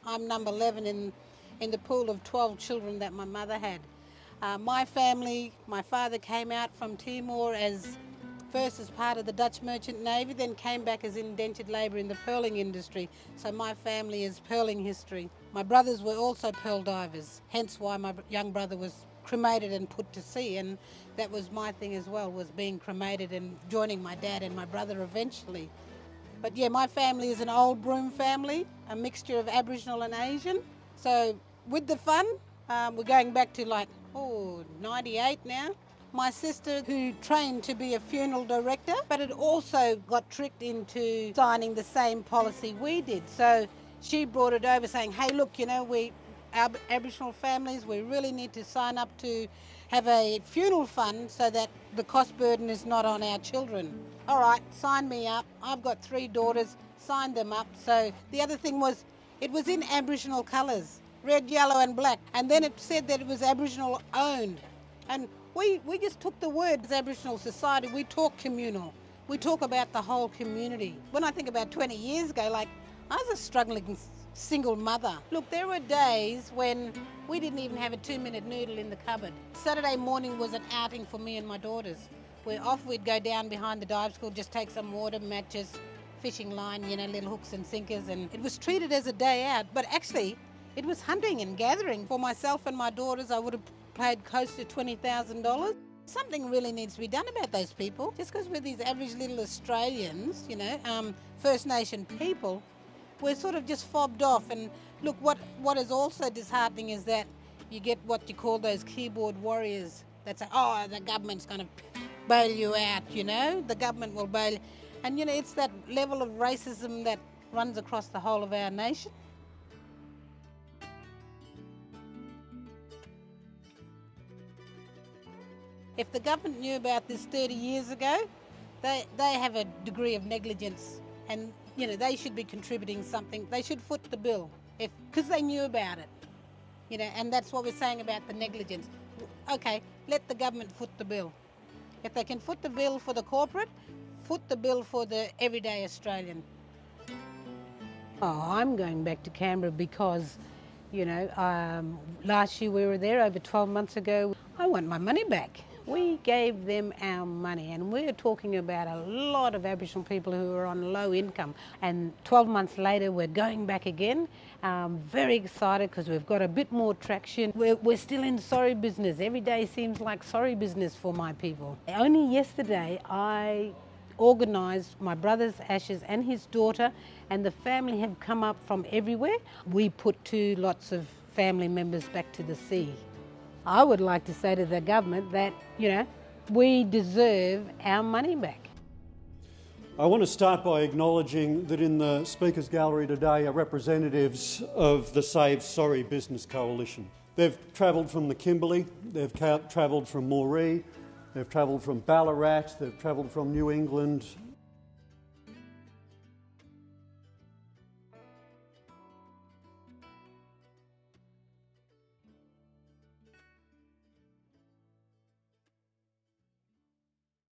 I'm number 11 in the pool of 12 children that my mother had. My family, my father came out from Timor first as part of the Dutch Merchant Navy, then came back as indentured labour in the pearling industry. So my family is pearling history. My brothers were also pearl divers, hence why my young brother was cremated and put to sea, and that was my thing as well, was being cremated and joining my dad and my brother eventually. But yeah, my family is an old Broome family, a mixture of Aboriginal and Asian. So with the fun, we're going back to 98 now. My sister, who trained to be a funeral director, but had also got tricked into signing the same policy we did. So she brought it over saying, hey, look, we Aboriginal families, we really need to sign up to have a funeral fund so that the cost burden is not on our children. All right, sign me up. I've got 3 daughters, signed them up. So the other thing was, it was in Aboriginal colours, red, yellow and black. And then it said that it was Aboriginal owned. And we just took the word as Aboriginal society, we talk communal. We talk about the whole community. When I think about 20 years ago, I was a struggling single mother. Look, there were days when we didn't even have a 2-minute noodle in the cupboard. Saturday morning was an outing for me and my daughters. We'd go down behind the dive school, just take some water, matches, fishing line, little hooks and sinkers, and it was treated as a day out, but actually it was hunting and gathering. For myself and my daughters, I would have paid close to $20,000. Something really needs to be done about those people. Just because we're these average little Australians, First Nation people, we're sort of just fobbed off. And look, what is also disheartening is that you get what you call those keyboard warriors that say, oh, the government's going to bail you out, the government will bail you. And, it's that level of racism that runs across the whole of our nation. If the government knew about this 30 years ago, they have a degree of negligence, and they should be contributing something. They should foot the bill because they knew about it, and that's what we're saying about the negligence. Okay, let the government foot the bill. If they can foot the bill for the corporate, foot the bill for the everyday Australian. Oh, I'm going back to Canberra because, last year we were there, over 12 months ago. I want my money back. We gave them our money, and we're talking about a lot of Aboriginal people who are on low income. And 12 months later, we're going back again. Very excited because we've got a bit more traction. We're still in sorry business. Every day seems like sorry business for my people. Only yesterday, I organised my brother's ashes and his daughter, and the family have come up from everywhere. We put 2 lots of family members back to the sea. I would like to say to the government that, we deserve our money back. I want to start by acknowledging that in the Speakers Gallery today are representatives of the Save Sorry Business Coalition. They've travelled from the Kimberley, they've travelled from Moree, they've travelled from Ballarat, they've travelled from New England,